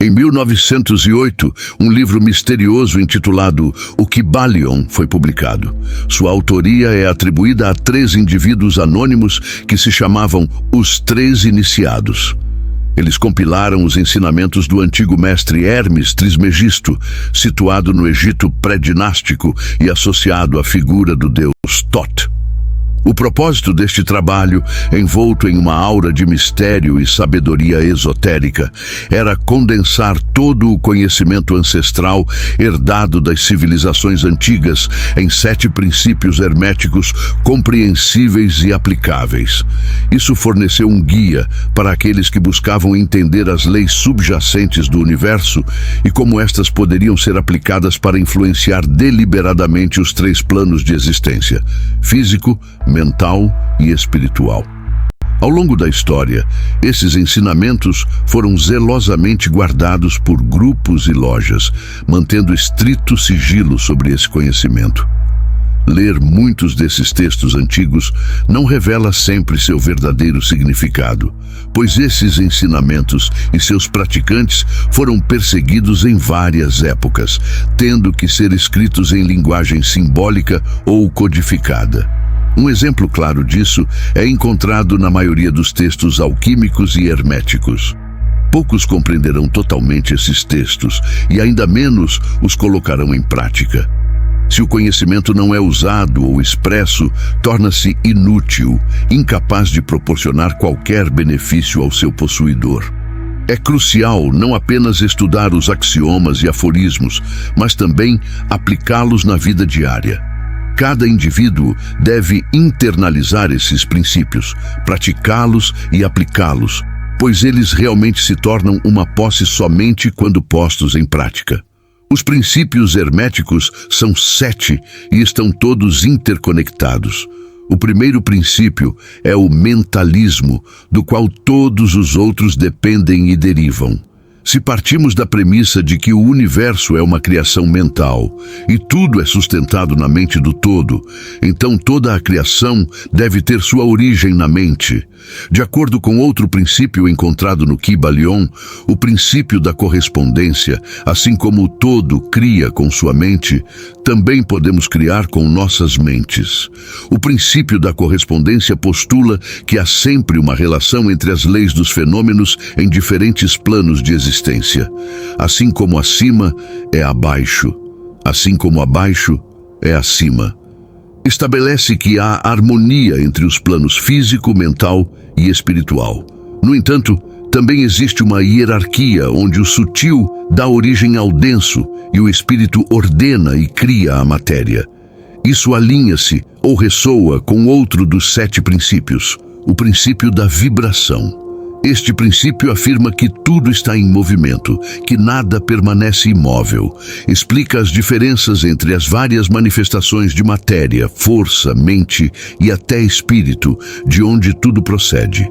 Em 1908, um livro misterioso intitulado O Kybalion foi publicado. Sua autoria é atribuída a 3 indivíduos anônimos que se chamavam os 3 Iniciados. Eles compilaram os ensinamentos do antigo mestre Hermes Trismegisto, situado no Egito pré-dinástico e associado à figura do deus Thoth. O propósito deste trabalho, envolto em uma aura de mistério e sabedoria esotérica, era condensar todo o conhecimento ancestral herdado das civilizações antigas em 7 princípios herméticos compreensíveis e aplicáveis. Isso forneceu um guia para aqueles que buscavam entender as leis subjacentes do universo e como estas poderiam ser aplicadas para influenciar deliberadamente os 3 planos de existência: físico, mental e espiritual. Ao longo da história, esses ensinamentos foram zelosamente guardados por grupos e lojas, mantendo estrito sigilo sobre esse conhecimento. Ler muitos desses textos antigos não revela sempre seu verdadeiro significado, pois esses ensinamentos e seus praticantes foram perseguidos em várias épocas, tendo que ser escritos em linguagem simbólica ou codificada. Um exemplo claro disso é encontrado na maioria dos textos alquímicos e herméticos. Poucos compreenderão totalmente esses textos e ainda menos os colocarão em prática. Se o conhecimento não é usado ou expresso, torna-se inútil, incapaz de proporcionar qualquer benefício ao seu possuidor. É crucial não apenas estudar os axiomas e aforismos, mas também aplicá-los na vida diária. Cada indivíduo deve internalizar esses princípios, praticá-los e aplicá-los, pois eles realmente se tornam uma posse somente quando postos em prática. Os princípios herméticos são 7 e estão todos interconectados. O primeiro princípio é o mentalismo, do qual todos os outros dependem e derivam. Se partimos da premissa de que o universo é uma criação mental e tudo é sustentado na mente do todo, então toda a criação deve ter sua origem na mente. De acordo com outro princípio encontrado no Kybalion, o princípio da correspondência, assim como o todo cria com sua mente, também podemos criar com nossas mentes. O princípio da correspondência postula que há sempre uma relação entre as leis dos fenômenos em diferentes planos de existência. Assim como acima é abaixo, assim como abaixo é acima. Estabelece que há harmonia entre os planos físico, mental e espiritual. No entanto, também existe uma hierarquia onde o sutil dá origem ao denso e o espírito ordena e cria a matéria. Isso alinha-se ou ressoa com outro dos 7 princípios, o princípio da vibração. Este princípio afirma que tudo está em movimento, que nada permanece imóvel. Explica as diferenças entre as várias manifestações de matéria, força, mente e até espírito, de onde tudo procede.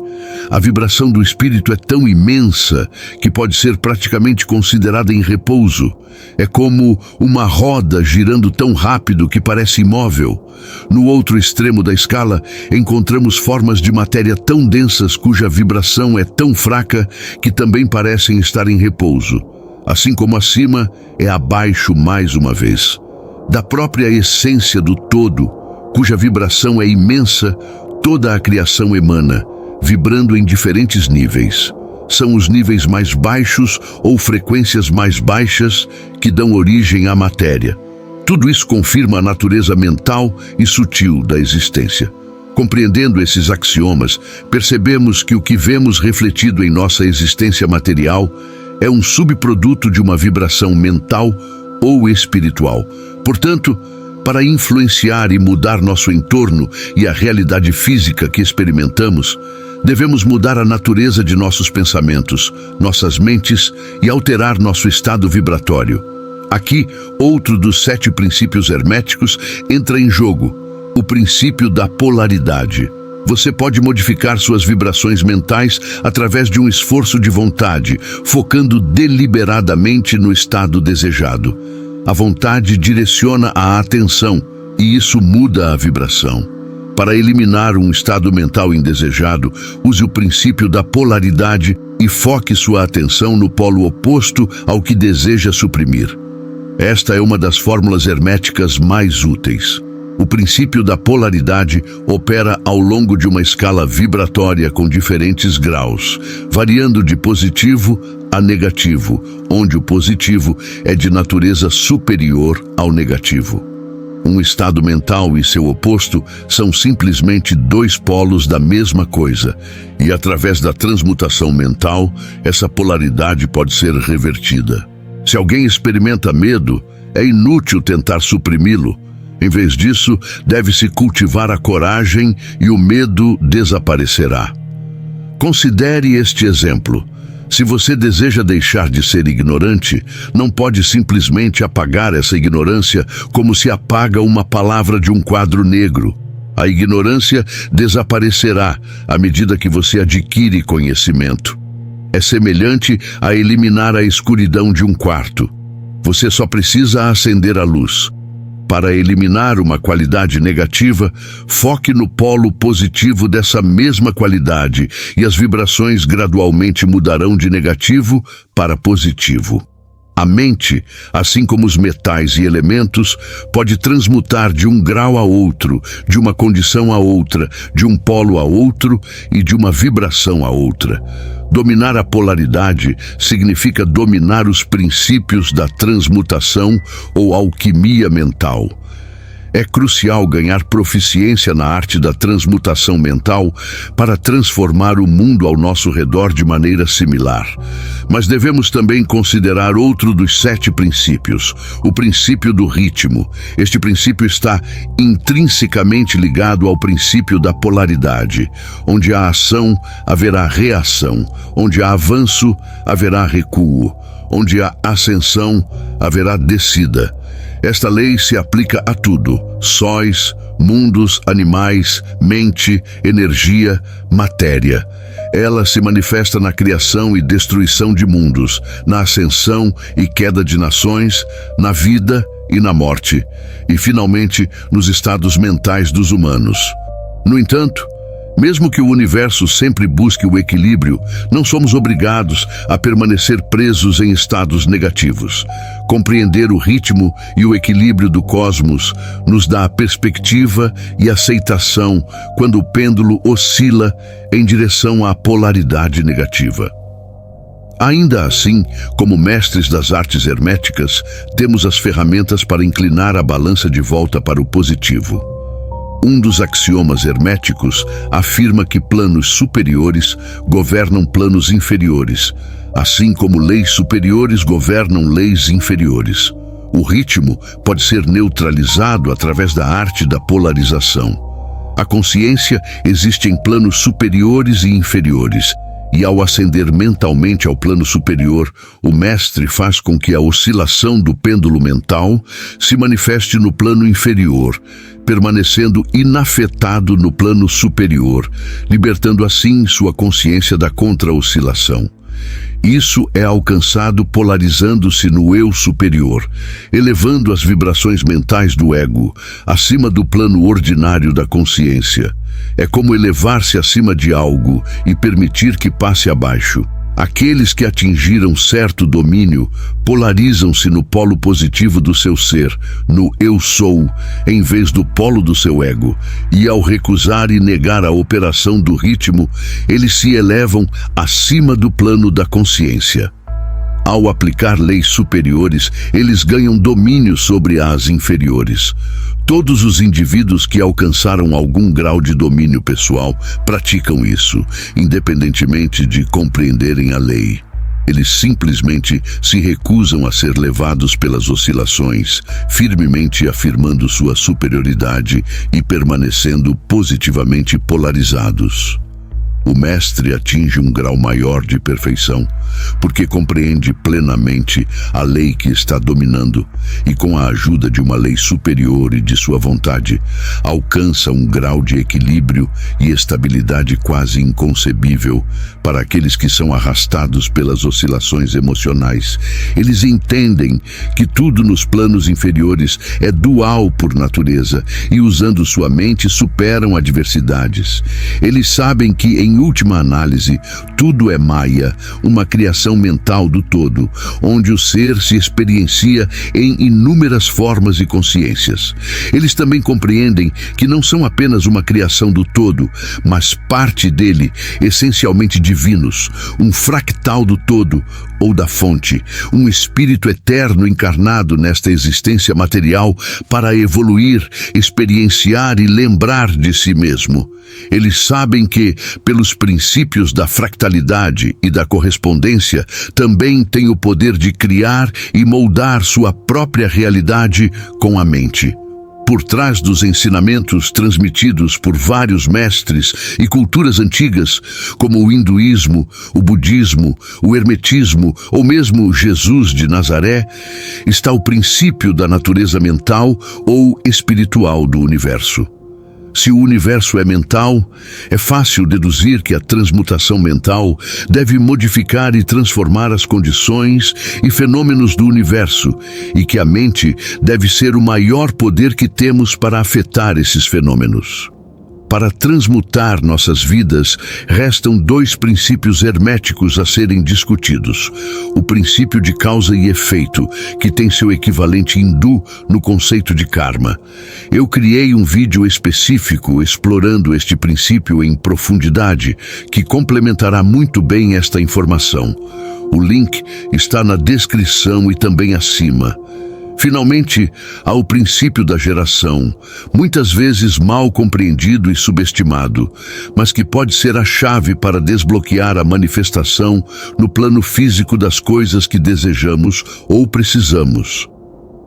A vibração do espírito é tão imensa que pode ser praticamente considerada em repouso. É como uma roda girando tão rápido que parece imóvel. No outro extremo da escala, encontramos formas de matéria tão densas cuja vibração é tão fraca que também parecem estar em repouso. Assim como acima, é abaixo mais uma vez. Da própria essência do todo, cuja vibração é imensa, toda a criação emana, vibrando em diferentes níveis. São os níveis mais baixos ou frequências mais baixas que dão origem à matéria. Tudo isso confirma a natureza mental e sutil da existência. Compreendendo esses axiomas, percebemos que o que vemos refletido em nossa existência material é um subproduto de uma vibração mental ou espiritual. Portanto, para influenciar e mudar nosso entorno e a realidade física que experimentamos, devemos mudar a natureza de nossos pensamentos, nossas mentes e alterar nosso estado vibratório. Aqui, outro dos 7 princípios herméticos entra em jogo, o princípio da polaridade. Você pode modificar suas vibrações mentais através de um esforço de vontade, focando deliberadamente no estado desejado. A vontade direciona a atenção e isso muda a vibração. Para eliminar um estado mental indesejado, use o princípio da polaridade e foque sua atenção no polo oposto ao que deseja suprimir. Esta é uma das fórmulas herméticas mais úteis. O princípio da polaridade opera ao longo de uma escala vibratória com diferentes graus, variando de positivo a negativo, onde o positivo é de natureza superior ao negativo. Um estado mental e seu oposto são simplesmente dois polos da mesma coisa, e através da transmutação mental, essa polaridade pode ser revertida. Se alguém experimenta medo, é inútil tentar suprimi-lo. Em vez disso, deve-se cultivar a coragem e o medo desaparecerá. Considere este exemplo. Se você deseja deixar de ser ignorante, não pode simplesmente apagar essa ignorância como se apaga uma palavra de um quadro negro. A ignorância desaparecerá à medida que você adquire conhecimento. É semelhante a eliminar a escuridão de um quarto. Você só precisa acender a luz. Para eliminar uma qualidade negativa, foque no polo positivo dessa mesma qualidade e as vibrações gradualmente mudarão de negativo para positivo. A mente, assim como os metais e elementos, pode transmutar de um grau a outro, de uma condição a outra, de um polo a outro e de uma vibração a outra. Dominar a polaridade significa dominar os princípios da transmutação ou alquimia mental. É crucial ganhar proficiência na arte da transmutação mental para transformar o mundo ao nosso redor de maneira similar. Mas devemos também considerar outro dos 7 princípios, o princípio do ritmo. Este princípio está intrinsecamente ligado ao princípio da polaridade. Onde há ação, haverá reação. Onde há avanço, haverá recuo. Onde há ascensão, haverá descida. Esta lei se aplica a tudo: sóis, mundos, animais, mente, energia, matéria. Ela se manifesta na criação e destruição de mundos, na ascensão e queda de nações, na vida e na morte, e finalmente nos estados mentais dos humanos. No entanto, mesmo que o universo sempre busque o equilíbrio, não somos obrigados a permanecer presos em estados negativos. Compreender o ritmo e o equilíbrio do cosmos nos dá a perspectiva e aceitação quando o pêndulo oscila em direção à polaridade negativa. Ainda assim, como mestres das artes herméticas, temos as ferramentas para inclinar a balança de volta para o positivo. Um dos axiomas herméticos afirma que planos superiores governam planos inferiores, assim como leis superiores governam leis inferiores. O ritmo pode ser neutralizado através da arte da polarização. A consciência existe em planos superiores e inferiores, e ao ascender mentalmente ao plano superior, o mestre faz com que a oscilação do pêndulo mental se manifeste no plano inferior, permanecendo inafetado no plano superior, libertando assim sua consciência da contra-oscilação. Isso é alcançado polarizando-se no eu superior, elevando as vibrações mentais do ego acima do plano ordinário da consciência. É como elevar-se acima de algo e permitir que passe abaixo. Aqueles que atingiram certo domínio polarizam-se no polo positivo do seu ser, no eu sou, em vez do polo do seu ego, e ao recusar e negar a operação do ritmo, eles se elevam acima do plano da consciência. Ao aplicar leis superiores, eles ganham domínio sobre as inferiores. Todos os indivíduos que alcançaram algum grau de domínio pessoal praticam isso, independentemente de compreenderem a lei. Eles simplesmente se recusam a ser levados pelas oscilações, firmemente afirmando sua superioridade e permanecendo positivamente polarizados. O mestre atinge um grau maior de perfeição, porque compreende plenamente a lei que está dominando e, com a ajuda de uma lei superior e de sua vontade, alcança um grau de equilíbrio e estabilidade quase inconcebível para aqueles que são arrastados pelas oscilações emocionais. Eles entendem que tudo nos planos inferiores é dual por natureza e, usando sua mente, superam adversidades. Eles sabem que, em Em última análise, tudo é Maya, uma criação mental do todo, onde o ser se experiencia em inúmeras formas e consciências. Eles também compreendem que não são apenas uma criação do todo, mas parte dele, essencialmente divinos, um fractal do todo ou da fonte, um espírito eterno encarnado nesta existência material para evoluir, experienciar e lembrar de si mesmo. Eles sabem que, pelos princípios da fractalidade e da correspondência, também têm o poder de criar e moldar sua própria realidade com a mente. Por trás dos ensinamentos transmitidos por vários mestres e culturas antigas, como o hinduísmo, o budismo, o hermetismo ou mesmo Jesus de Nazaré, está o princípio da natureza mental ou espiritual do universo. Se o universo é mental, é fácil deduzir que a transmutação mental deve modificar e transformar as condições e fenômenos do universo, e que a mente deve ser o maior poder que temos para afetar esses fenômenos. Para transmutar nossas vidas, restam dois princípios herméticos a serem discutidos. O princípio de causa e efeito, que tem seu equivalente hindu no conceito de karma. Eu criei um vídeo específico explorando este princípio em profundidade, que complementará muito bem esta informação. O link está na descrição e também acima. Finalmente, há o princípio da geração, muitas vezes mal compreendido e subestimado, mas que pode ser a chave para desbloquear a manifestação no plano físico das coisas que desejamos ou precisamos.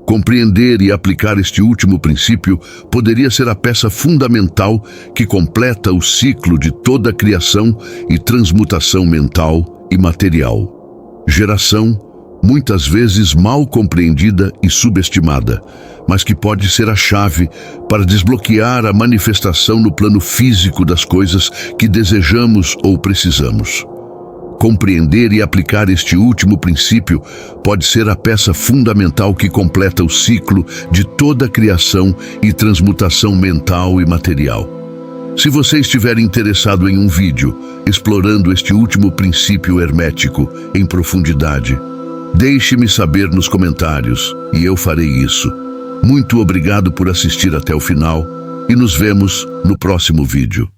Compreender e aplicar este último princípio poderia ser a peça fundamental que completa o ciclo de toda a criação e transmutação mental e material. Geração, muitas vezes mal compreendida e subestimada, mas que pode ser a chave para desbloquear a manifestação no plano físico das coisas que desejamos ou precisamos. Compreender e aplicar este último princípio pode ser a peça fundamental que completa o ciclo de toda a criação e transmutação mental e material. Se você estiver interessado em um vídeo explorando este último princípio hermético em profundidade, deixe-me saber nos comentários e eu farei isso. Muito obrigado por assistir até o final e nos vemos no próximo vídeo.